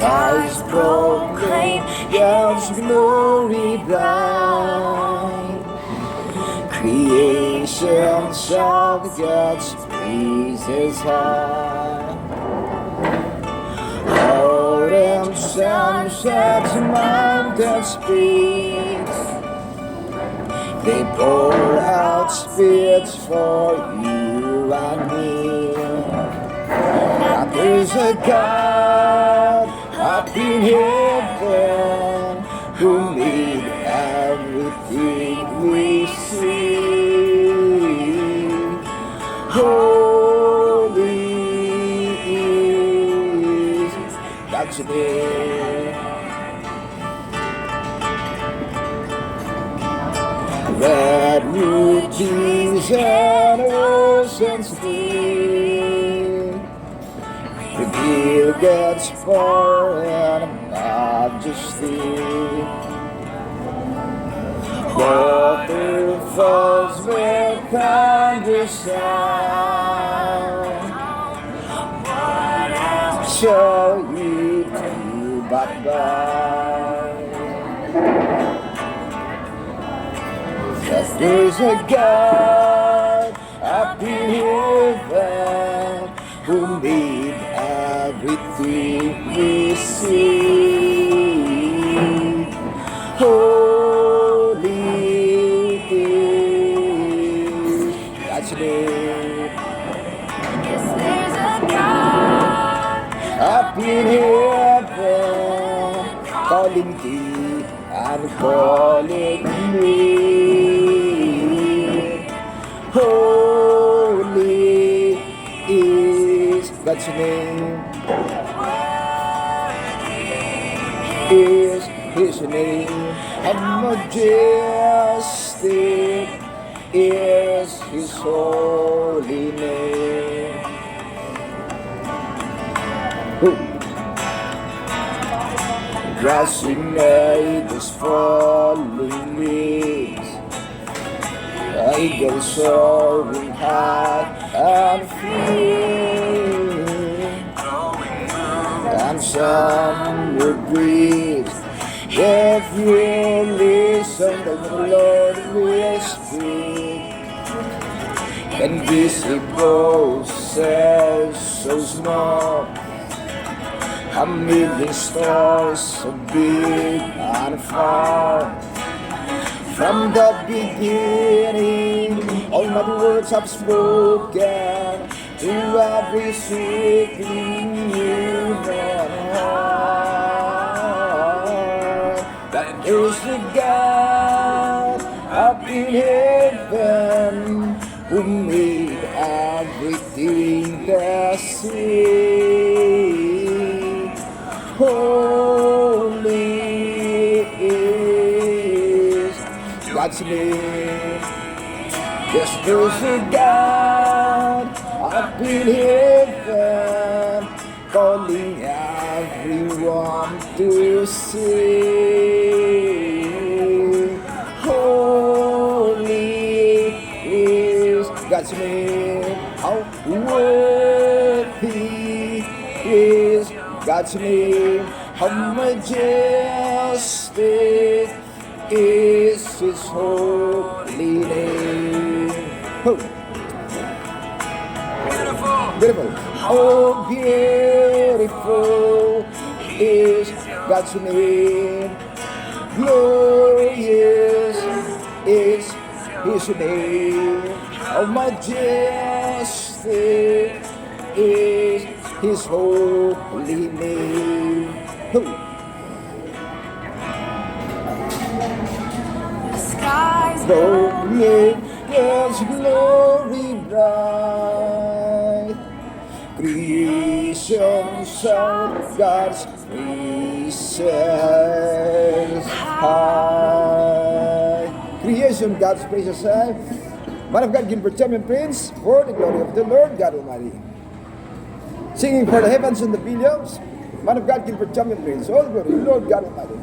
skies proclaim God's glory bright. Creation shout God's praises high. Autumn sunsets, mountains speak. They pour out spirits for you and me. That there's a God up in heaven who made everything we see. Holy is God's name. Redwood trees and oceans deep reveal God's power and majesty. Waterfalls with thunder sound. What else shall you do but bow? That there's a God up in heaven who made everything we see. Holy is God's name. Yes, there's a God Up in heaven, calling thee and calling me. Holy is God's name. Is His name, and majestic is His holy name. Grassing ages falling leaves, eagles soaring high and free, and summer breeze. If you listen, the Lord will speak. Invisible cells so small, a million stars so big and far. From the beginning, all my words I've spoken to every seeking human heart. That there's a God up in heaven who made everything to see. Holy is God's name. Yes, there's a God up in heaven calling everyone to sing. Holy is God's name. How worthy is God's name. How majestic is His holy name. Oh. Beautiful. Oh, beautiful is God's name. Glorious is His name. How majestic is His holy name. Oh. the skies Proclaim God's glory bright. Creation shout God's praises high. Creation, God's praises high. Man of God, Gilbert Champion Prince, for the glory of the Lord God Almighty. Singing for the heavens and the billions. Man of God, Gilbert Champion Prince, all glory, Lord God Almighty.